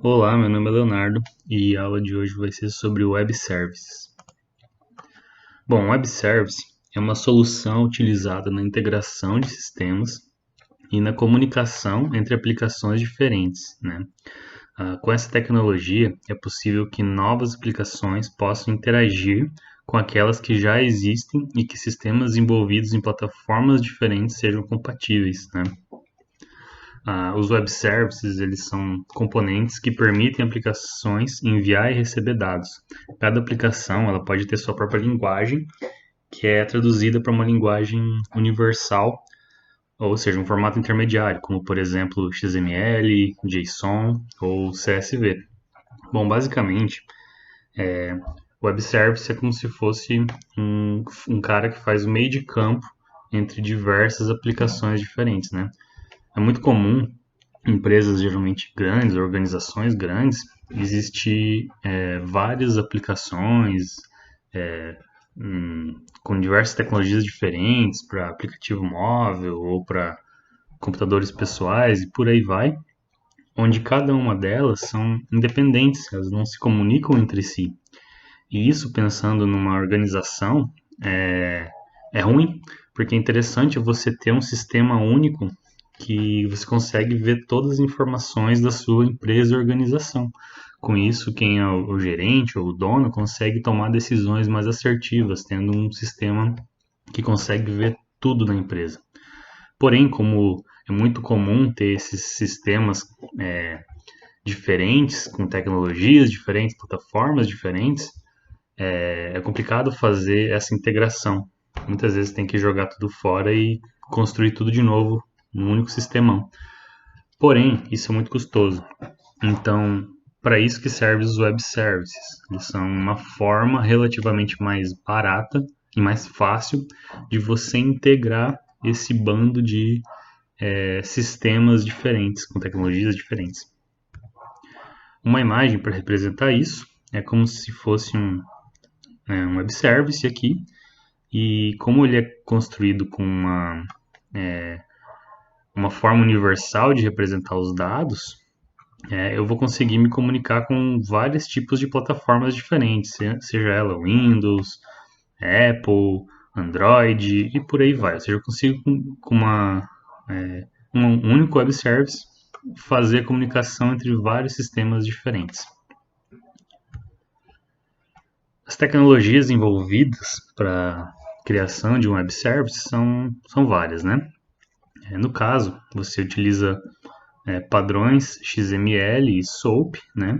Olá, meu nome é Leonardo e a aula de hoje vai ser sobre Web Services. Bom, Web Service é uma solução utilizada na integração de sistemas e na comunicação entre aplicações diferentes, né? Com essa tecnologia, é possível que novas aplicações possam interagir com aquelas que já existem e que sistemas envolvidos em plataformas diferentes sejam compatíveis, né? Os web services, eles são componentes que permitem aplicações enviar e receber dados. Cada aplicação, ela pode ter sua própria linguagem, que é traduzida para uma linguagem universal, ou seja, um formato intermediário, como por exemplo XML, JSON ou CSV. Bom, basicamente, o web service é como se fosse um cara que faz o meio de campo entre diversas aplicações diferentes, né? É muito comum empresas geralmente grandes, organizações grandes, existe várias aplicações com diversas tecnologias diferentes para aplicativo móvel ou para computadores pessoais e por aí vai, onde cada uma delas são independentes, elas não se comunicam entre si. E isso, pensando numa organização, é ruim, porque é interessante você ter um sistema único que você consegue ver todas as informações da sua empresa e organização. Com isso, quem é o gerente ou o dono consegue tomar decisões mais assertivas, tendo um sistema que consegue ver tudo na empresa. Porém, como é muito comum ter esses sistemas diferentes, com tecnologias diferentes, plataformas diferentes, é complicado fazer essa integração. Muitas vezes tem que jogar tudo fora e construir tudo de novo num único sistemão. Porém, isso é muito custoso. Então, para isso que servem os web services. Eles são uma forma relativamente mais barata e mais fácil de você integrar esse bando de sistemas diferentes, com tecnologias diferentes. Uma imagem para representar isso é como se fosse um web service aqui, e como ele é construído com uma forma universal de representar os dados, eu vou conseguir me comunicar com vários tipos de plataformas diferentes, seja ela Windows, Apple, Android e por aí vai. Ou seja, eu consigo com um único web service fazer a comunicação entre vários sistemas diferentes. As tecnologias envolvidas para a criação de um web service são várias, né? No caso, você utiliza padrões XML e SOAP, né?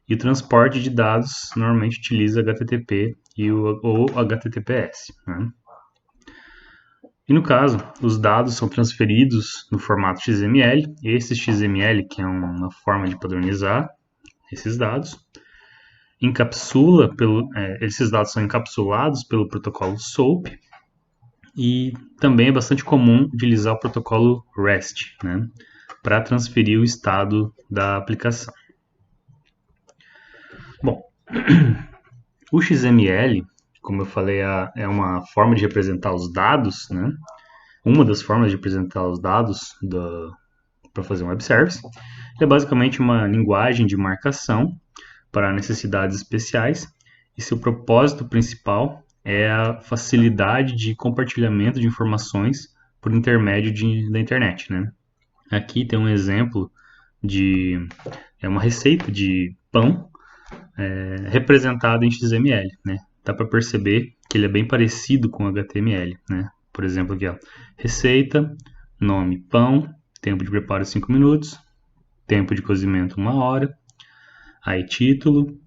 E o transporte de dados normalmente utiliza HTTP ou HTTPS. Né? E no caso, os dados são transferidos no formato XML. Esse XML, que é uma forma de padronizar esses dados, esses dados são encapsulados pelo protocolo SOAP. E também é bastante comum utilizar o protocolo REST, né, para transferir o estado da aplicação. Bom, o XML, como eu falei, é uma forma de representar os dados, né? Uma das formas de representar os dados para fazer um web service. É basicamente uma linguagem de marcação para necessidades especiais e seu propósito principal é a facilidade de compartilhamento de informações por intermédio da internet, né? Aqui tem um exemplo de uma receita de pão representado em XML, né? Dá para perceber que ele é bem parecido com HTML, né? Por exemplo, aqui, ó, receita, nome pão, tempo de preparo 5 minutos, tempo de cozimento 1 hora, aí título,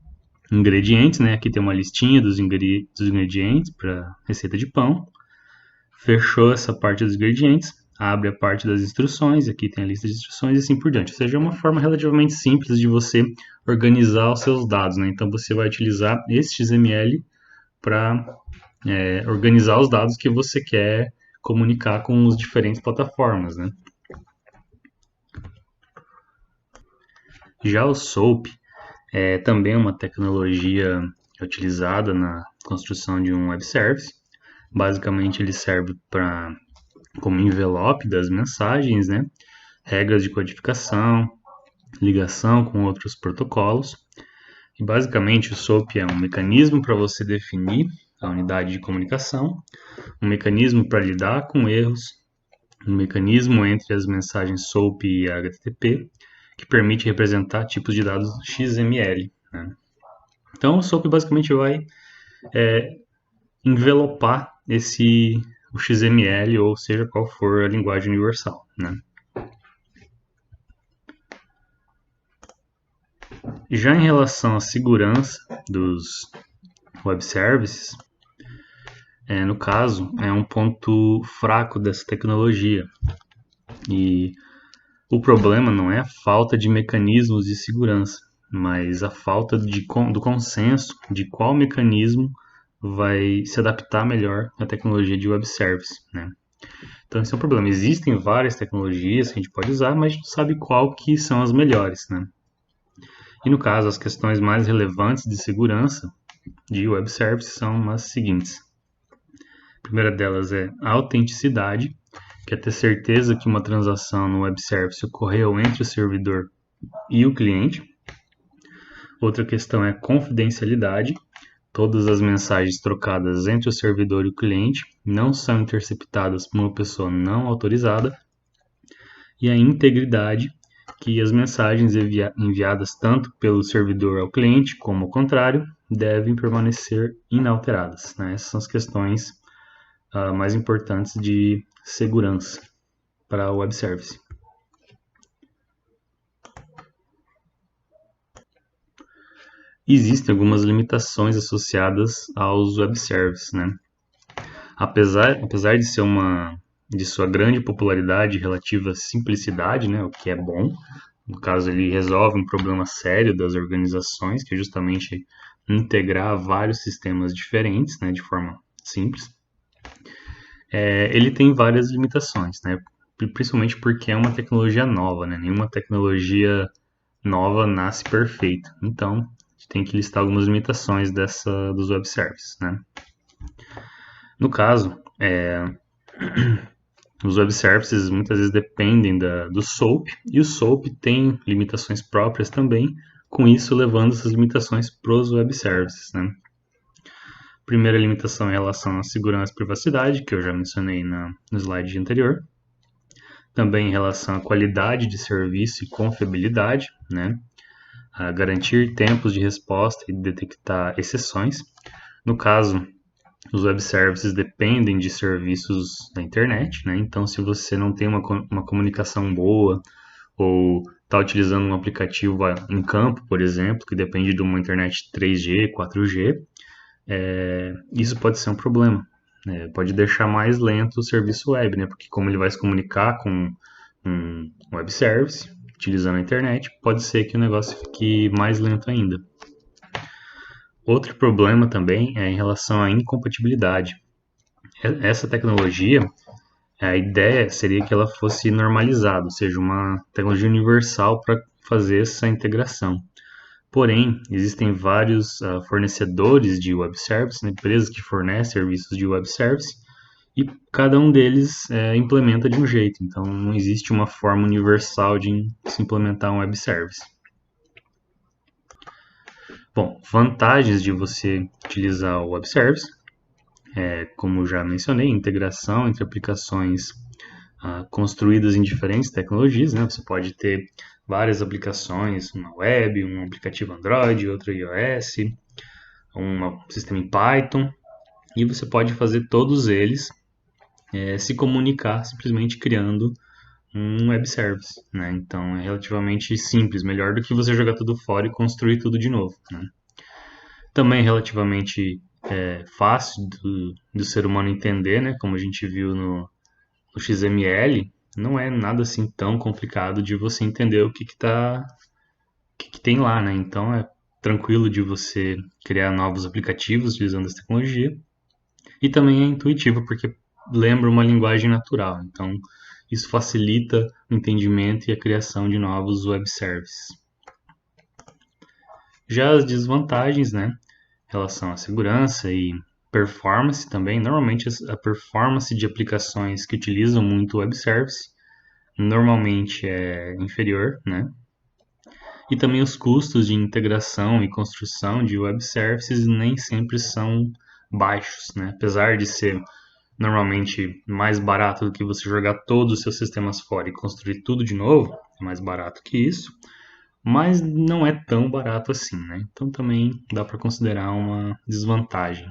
ingredientes, né? Aqui tem uma listinha dos ingredientes para receita de pão. Fechou essa parte dos ingredientes, abre a parte das instruções, aqui tem a lista de instruções e assim por diante. Ou seja, é uma forma relativamente simples de você organizar os seus dados, né? Então você vai utilizar esse XML para organizar os dados que você quer comunicar com as diferentes plataformas, né? Já o SOAP é também uma tecnologia utilizada na construção de um web service. Basicamente, ele serve como envelope das mensagens, né? Regras de codificação, ligação com outros protocolos. E basicamente o SOAP é um mecanismo para você definir a unidade de comunicação, um mecanismo para lidar com erros, um mecanismo entre as mensagens SOAP e HTTP, que permite representar tipos de dados XML, né? Então o SOAP basicamente vai envelopar o XML, ou seja, qual for a linguagem universal, né? Já em relação à segurança dos web services, no caso, é um ponto fraco dessa tecnologia. E o problema não é a falta de mecanismos de segurança, mas a falta do consenso de qual mecanismo vai se adaptar melhor à tecnologia de web service, né? Então esse é um problema. Existem várias tecnologias que a gente pode usar, mas a gente não sabe qual que são as melhores, né? E no caso, as questões mais relevantes de segurança de web service são as seguintes. A primeira delas é a autenticidade, que é ter certeza que uma transação no web service ocorreu entre o servidor e o cliente. Outra questão é confidencialidade. Todas as mensagens trocadas entre o servidor e o cliente não são interceptadas por uma pessoa não autorizada. E a integridade, que as mensagens enviadas tanto pelo servidor ao cliente como ao contrário devem permanecer inalteradas, né? Essas são as questões mais importantes de segurança para o web service. Existem algumas limitações associadas aos web services, né? Apesar de ser de sua grande popularidade e relativa simplicidade, né, o que é bom, no caso ele resolve um problema sério das organizações, que é justamente integrar vários sistemas diferentes, né, de forma simples. Ele tem várias limitações, né, principalmente porque é uma tecnologia nova, né, nenhuma tecnologia nova nasce perfeita. Então, a gente tem que listar algumas limitações dos web services, né. No caso, os web services muitas vezes dependem do SOAP, e o SOAP tem limitações próprias também, com isso levando essas limitações para os web services, né? Primeira limitação em relação à segurança e privacidade, que eu já mencionei no slide anterior. Também em relação à qualidade de serviço e confiabilidade, né? A garantir tempos de resposta e detectar exceções. No caso, os web services dependem de serviços da internet, né? Então, se você não tem uma comunicação boa ou está utilizando um aplicativo em campo, por exemplo, que depende de uma internet 3G, 4G, isso pode ser um problema. Pode deixar mais lento o serviço web, né? Porque como ele vai se comunicar com um web service, utilizando a internet, pode ser que o negócio fique mais lento ainda. Outro problema também é em relação à incompatibilidade. Essa tecnologia, a ideia seria que ela fosse normalizada, ou seja, uma tecnologia universal para fazer essa integração. Porém, existem vários fornecedores de web service, né, empresas que fornecem serviços de web service, e cada um deles implementa de um jeito. Então, não existe uma forma universal de se implementar um web service. Bom, vantagens de você utilizar o web service, como já mencionei, integração entre aplicações construídas em diferentes tecnologias, né? Você pode ter várias aplicações, uma web, um aplicativo Android, outro iOS, um sistema em Python, e você pode fazer todos eles se comunicar simplesmente criando um web service, né? Então é relativamente simples, melhor do que você jogar tudo fora e construir tudo de novo, né? Também é relativamente fácil do ser humano entender, né? Como a gente viu no XML, não é nada assim tão complicado de você entender o que tem lá, né? Então é tranquilo de você criar novos aplicativos utilizando essa tecnologia. E também é intuitivo porque lembra uma linguagem natural. Então isso facilita o entendimento e a criação de novos web services. Já as desvantagens, né? Em relação à segurança e performance também. Normalmente a performance de aplicações que utilizam muito web service normalmente é inferior, né? E também os custos de integração e construção de web services nem sempre são baixos, né? Apesar de ser normalmente mais barato do que você jogar todos os seus sistemas fora e construir tudo de novo, é mais barato que isso, mas não é tão barato assim, né? Então também dá para considerar uma desvantagem.